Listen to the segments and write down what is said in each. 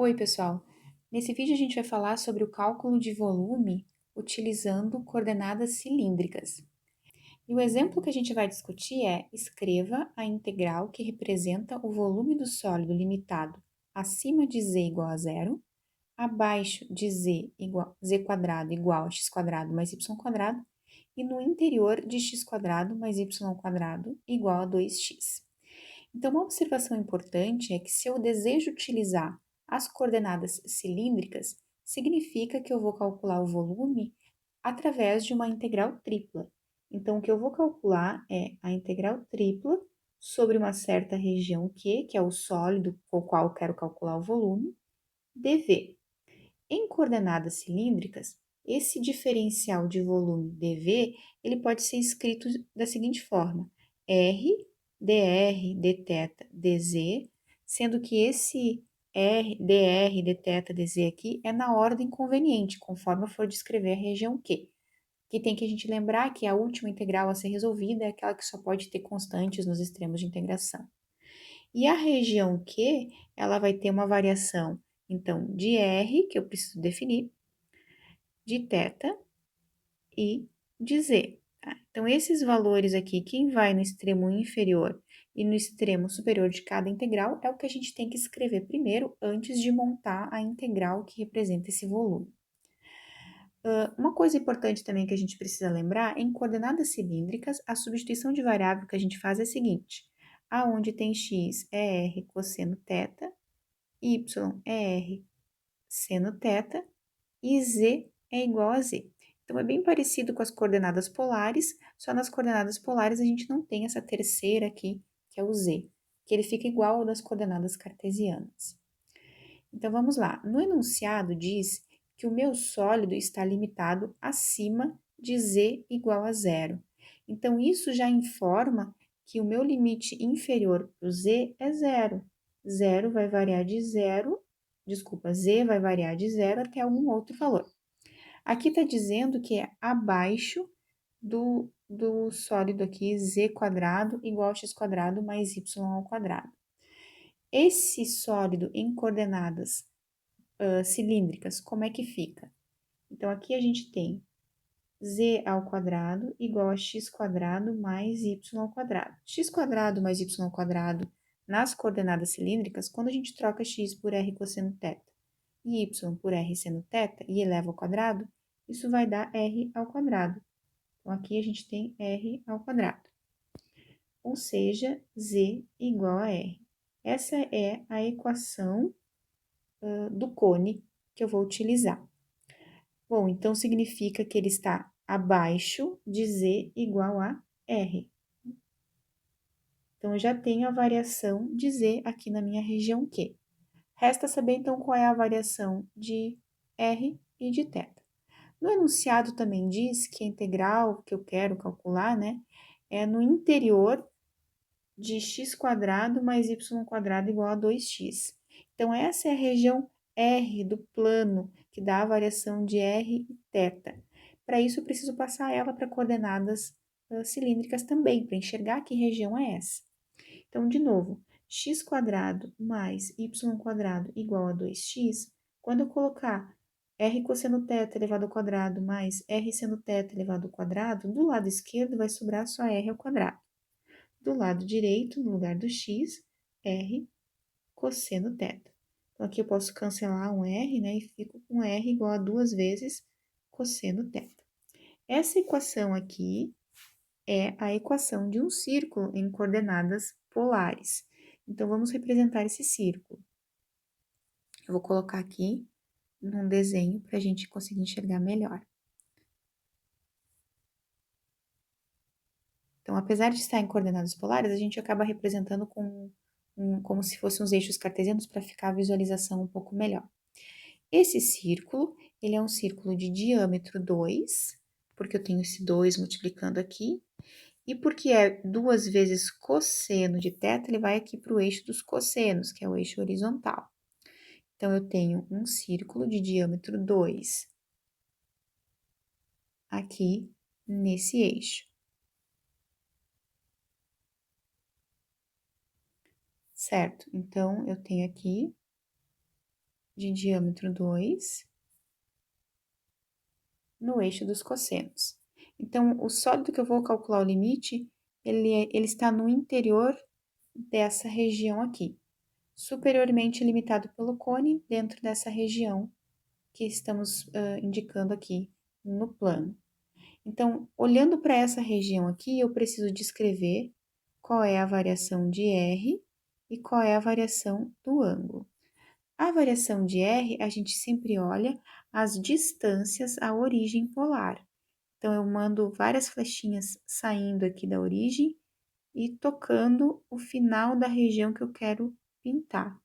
Oi, pessoal! Nesse vídeo a gente vai falar sobre o cálculo de volume utilizando coordenadas cilíndricas. E o exemplo que a gente vai discutir é: escreva a integral que representa o volume do sólido limitado acima de z igual a zero, abaixo de z quadrado igual a x quadrado mais y quadrado, e no interior de x quadrado mais y quadrado igual a 2x. Então, uma observação importante é que se eu desejo utilizar as coordenadas cilíndricas, significa que eu vou calcular o volume através de uma integral tripla. Então, o que eu vou calcular é a integral tripla sobre uma certa região Q, que é o sólido com o qual eu quero calcular o volume, dV. Em coordenadas cilíndricas, esse diferencial de volume dV, ele pode ser escrito da seguinte forma: R dr dθ dz, sendo que esse dr dθ dz aqui é na ordem conveniente, conforme eu for descrever a região Q. Que tem que a gente lembrar que a última integral a ser resolvida é aquela que só pode ter constantes nos extremos de integração. E a região Q, ela vai ter uma variação, então, de R, que eu preciso definir, de θ e de z. Tá? Então, esses valores aqui, quem vai no extremo inferior e no extremo superior de cada integral, é o que a gente tem que escrever primeiro, antes de montar a integral que representa esse volume. Uma coisa importante também que a gente precisa lembrar, em coordenadas cilíndricas, a substituição de variável que a gente faz é a seguinte: aonde tem x é r cosseno θ, y é r seno θ e z é igual a z. Então, é bem parecido com as coordenadas polares, só nas coordenadas polares a gente não tem essa terceira aqui, que é o z, que ele fica igual ao das coordenadas cartesianas. Então, vamos lá. No enunciado diz que o meu sólido está limitado acima de z igual a zero. Então, isso já informa que o meu limite inferior para o z é zero. Zero vai variar de zero, desculpa, z vai variar de zero até algum outro valor. Aqui está dizendo que é abaixo do sólido aqui, z quadrado igual a x quadrado mais y ao quadrado. Esse sólido em coordenadas cilíndricas, como é que fica? Então, aqui a gente tem z ao quadrado igual a x quadrado mais y ao quadrado. X quadrado mais y ao quadrado nas coordenadas cilíndricas, quando a gente troca x por r cosseno θ e y por r seno θ e eleva ao quadrado, isso vai dar r ao quadrado. Então, aqui a gente tem r ao quadrado. Ou seja, z igual a r. Essa é a equação do cone que eu vou utilizar. Bom, então significa que ele está abaixo de z igual a r. Então, eu já tenho a variação de z aqui na minha região Q. Resta saber, então, qual é a variação de r e de θ. No enunciado também diz que a integral que eu quero calcular, né, é no interior de x quadrado mais y quadrado igual a 2x. Então, essa é a região R do plano, que dá a variação de R e θ. Para isso, eu preciso passar ela para coordenadas cilíndricas também, para enxergar que região é essa. Então, de novo, x quadrado mais y quadrado igual a 2x, quando eu colocar r cosseno θ elevado ao quadrado mais r seno θ elevado ao quadrado, do lado esquerdo vai sobrar só r ao quadrado. Do lado direito, no lugar do x, r cosseno θ. Então, aqui eu posso cancelar um r, né, e fico com r igual a 2 vezes cosseno θ. Essa equação aqui é a equação de um círculo em coordenadas polares. Então, vamos representar esse círculo. Eu vou colocar aqui num desenho para a gente conseguir enxergar melhor. Então, apesar de estar em coordenadas polares, a gente acaba representando como se fossem os eixos cartesianos para ficar a visualização um pouco melhor. Esse círculo, ele é um círculo de diâmetro 2, porque eu tenho esse 2 multiplicando aqui, e porque é 2 vezes cosseno de θ, ele vai aqui para o eixo dos cossenos, que é o eixo horizontal. Então, eu tenho um círculo de diâmetro 2 aqui nesse eixo. Certo? Então, eu tenho aqui de diâmetro 2 no eixo dos cossenos. Então, o sólido que eu vou calcular o limite, ele está no interior dessa região aqui, superiormente limitado pelo cone dentro dessa região que estamos indicando aqui no plano. Então, olhando para essa região aqui, eu preciso descrever qual é a variação de R e qual é a variação do ângulo. A variação de R, a gente sempre olha as distâncias à origem polar. Então, eu mando várias flechinhas saindo aqui da origem e tocando o final da região que eu quero pintar.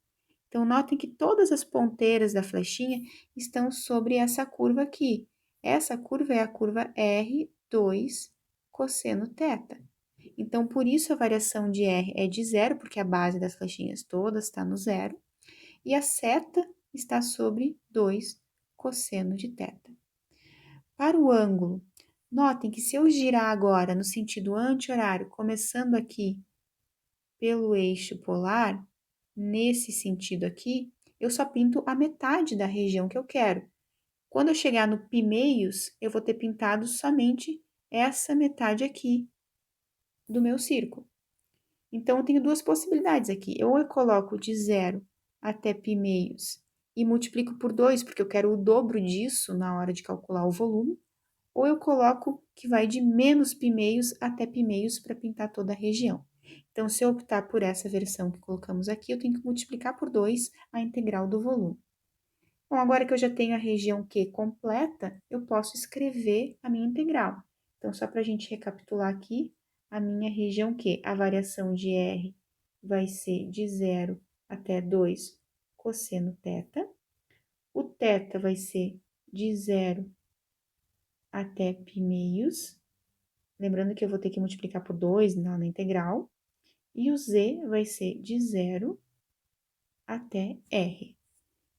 Então, notem que todas as ponteiras da flechinha estão sobre essa curva aqui. Essa curva é a curva R2 cosseno θ. Então, por isso a variação de R é de zero, porque a base das flechinhas todas está no zero, e a seta está sobre 2 cosseno de θ. Para o ângulo, notem que se eu girar agora no sentido anti-horário, começando aqui pelo eixo polar, nesse sentido aqui, eu só pinto a metade da região que eu quero. Quando eu chegar no π-meios, eu vou ter pintado somente essa metade aqui do meu círculo. Então, eu tenho duas possibilidades aqui. Ou eu coloco de 0 até π-meios e multiplico por 2, porque eu quero o dobro disso na hora de calcular o volume, ou eu coloco que vai de menos π-meios até π-meios para pintar toda a região. Então, se eu optar por essa versão que colocamos aqui, eu tenho que multiplicar por 2 a integral do volume. Bom, agora que eu já tenho a região Q completa, eu posso escrever a minha integral. Então, só para a gente recapitular aqui, a minha região Q, a variação de R vai ser de 0 até 2 cosseno θ. O θ vai ser de 0 até π-meios. Lembrando que eu vou ter que multiplicar por 2 na integral. E o z vai ser de 0 até R.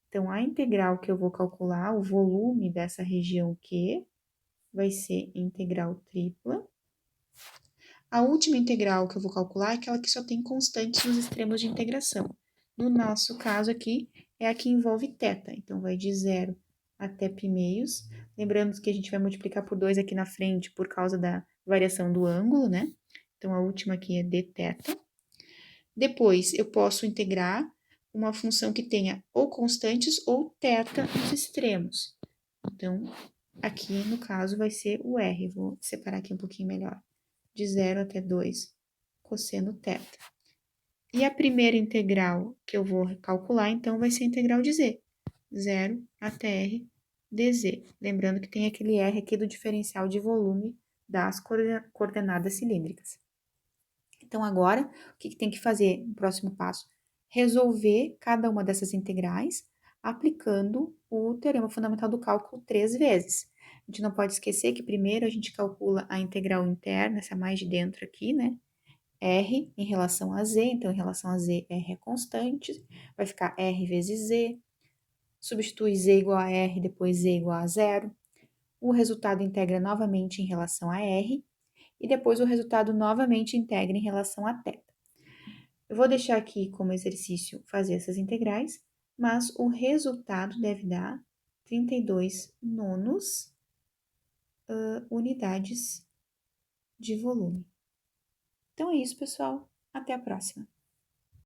Então, a integral que eu vou calcular, o volume dessa região Q, vai ser integral tripla. A última integral que eu vou calcular é aquela que só tem constantes nos extremos de integração. No nosso caso aqui, é a que envolve θ. Então, vai de 0 até π-meios. Lembrando que a gente vai multiplicar por 2 aqui na frente por causa da variação do ângulo, né? Então, a última aqui é dθ. Depois, eu posso integrar uma função que tenha ou constantes ou θ nos extremos. Então, aqui, no caso, vai ser o R. Vou separar aqui um pouquinho melhor. De 0 até 2 cosseno θ. E a primeira integral que eu vou calcular, então, vai ser a integral de z. 0 até R dz. Lembrando que tem aquele R aqui do diferencial de volume das coordenadas cilíndricas. Então, agora, o que tem que fazer no próximo passo? Resolver cada uma dessas integrais aplicando o teorema fundamental do cálculo 3 vezes. A gente não pode esquecer que primeiro a gente calcula a integral interna, essa mais de dentro aqui, né? R em relação a z, então, em relação a z, R é constante, vai ficar R vezes z, substitui z igual a R, depois z igual a zero. O resultado integra novamente em relação a R, e depois o resultado novamente integra em relação a θ. Eu vou deixar aqui como exercício fazer essas integrais, mas o resultado deve dar 32 nonos unidades de volume. Então é isso, pessoal. Até a próxima.